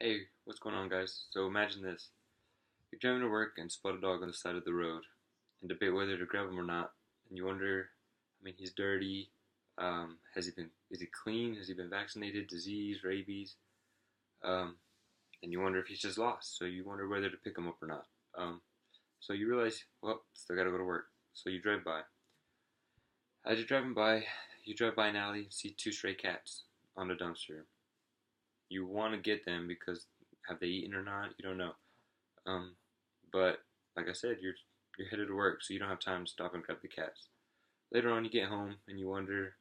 Hey, what's going on, guys? So imagine this. You're driving to work and spot a dog on the side of the road and debate whether to grab him or not. And you wonder, he's dirty. Is he clean? Has he been vaccinated? Disease, rabies? Um, and you wonder if he's just lost. So you wonder whether to pick him up or not. So you realize, well, still gotta go to work. So you drive by. As you're driving by, you drive by an alley and see two stray cats on a dumpster. You want to get them because have they eaten or not? You don't know. Um, but like I said, you're headed to work, so you don't have time to stop and grab the cats. Later on, you get home and you wonder,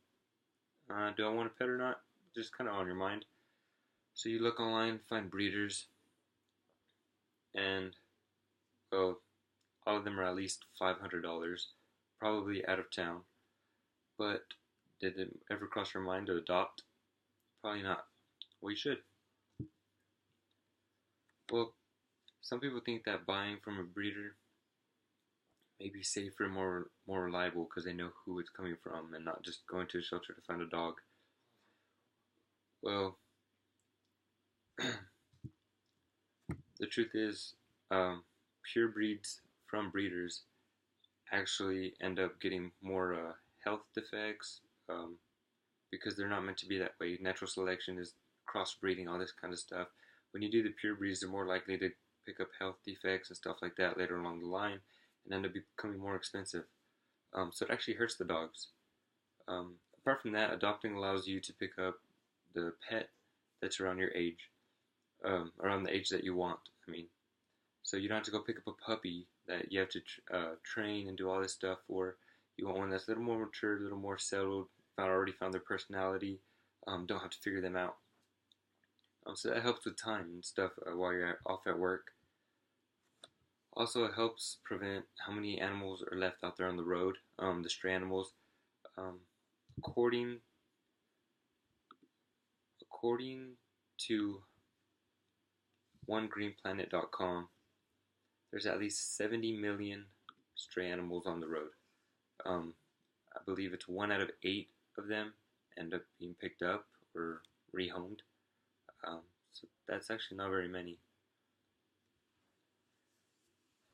do I want a pet or not? Just kind of on your mind. So you look online, find breeders, and well, all of them are at least $500, probably out of town. But did it ever cross your mind to adopt? Probably not. Well, you should. Well, some people think that buying from a breeder may be safer and more reliable because they know who it's coming from and not just going to a shelter to find a dog. Well, the truth is, pure breeds from breeders actually end up getting more health defects because they're not meant to be that way. Natural selection is crossbreeding, all this kind of stuff. When you do the pure breeds, they're more likely to pick up health defects and stuff like that later along the line and end up becoming more expensive. So it actually hurts the dogs. Apart from that, adopting allows you to pick up the pet that's around your age, around the age that you want. So you don't have to go pick up a puppy that you have to train and do all this stuff for. You want one that's a little more mature, a little more settled, already found their personality, don't have to figure them out. So that helps with time and stuff while you're off at work. Also, it helps prevent how many animals are left out there on the road, the stray animals. Um, according according to OneGreenPlanet.com, there's at least 70 million stray animals on the road. I believe it's 1 out of 8 of them end up being picked up or rehomed. So that's actually not very many.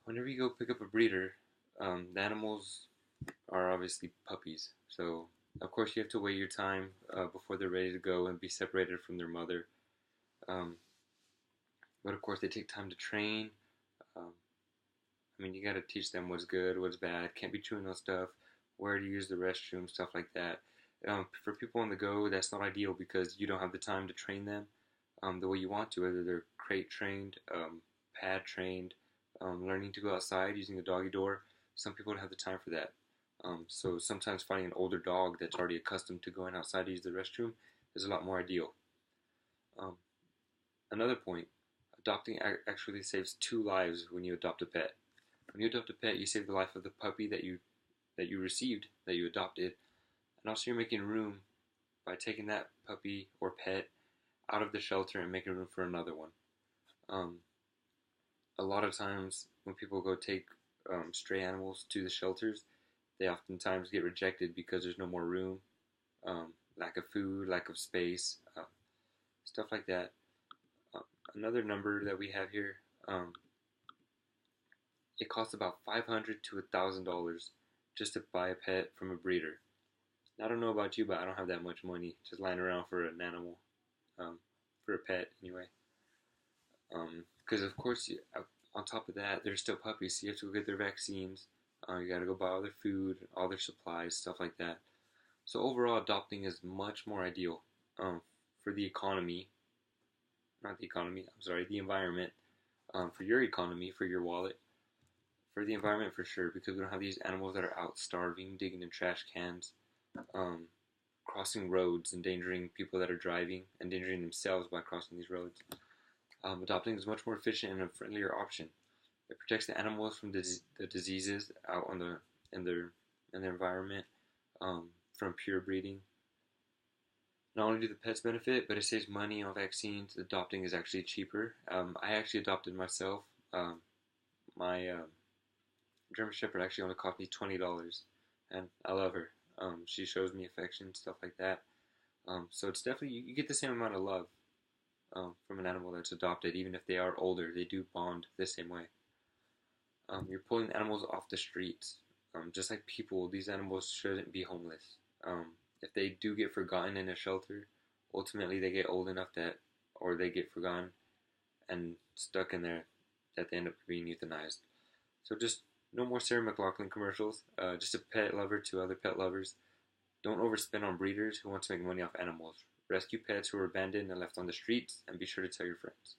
Whenever you go pick up a breeder, the animals are obviously puppies. So of course you have to wait your time before they're ready to go and be separated from their mother. Um, but of course they take time to train. Um, you got to teach them what's good, what's bad. Can't be chewing on stuff. Where to use the restroom, stuff like that. For people on the go, that's not ideal because you don't have the time to train them the way you want to, whether they're crate trained, pad trained, learning to go outside using a doggy door. Some people don't have the time for that. So sometimes finding an older dog that's already accustomed to going outside to use the restroom is a lot more ideal. Um, Another point, adopting actually saves 2 lives when you adopt a pet. When you adopt a pet, you save the life of the puppy that you received, that you adopted, and also you're making room by taking that puppy or pet out of the shelter and making room for another one. Um, a lot of times when people go take stray animals to the shelters, they oftentimes get rejected because there's no more room, lack of food, lack of space, stuff like that. Uh, Another number that we have here, it costs about $500 to $1,000 just to buy a pet from a breeder. I don't know about you, but I don't have that much money just lying around for an animal, for a pet anyway. Because of course, on top of that, they're still puppies, so you have to go get their vaccines. You got to go buy all their food, all their supplies, stuff like that. So overall, adopting is much more ideal for the economy, not the economy. I'm sorry, the environment. For your economy, for your wallet, for the environment for sure, because we don't have these animals that are out starving, digging in trash cans, crossing roads, endangering people that are driving, endangering themselves by crossing these roads. Adopting is much more efficient and a friendlier option. It protects the animals from the diseases out in their environment, from pure breeding. Not only do the pets benefit, but it saves money on vaccines. Adopting is actually cheaper. I actually adopted myself. My German Shepherd actually only cost me $20, and I love her. She shows me affection, stuff like that. So it's definitely, you get the same amount of love from an animal that's adopted. Even if they are older, they do bond the same way. You're pulling animals off the streets. Just like people, these animals shouldn't be homeless. If they do get forgotten in a shelter, ultimately they get old enough that, or they get forgotten and stuck in there, that they end up being euthanized. So just no more Sarah McLachlan commercials. Just a pet lover to other pet lovers. Don't overspend on breeders who want to make money off animals. Rescue pets who are abandoned and left on the streets, and be sure to tell your friends.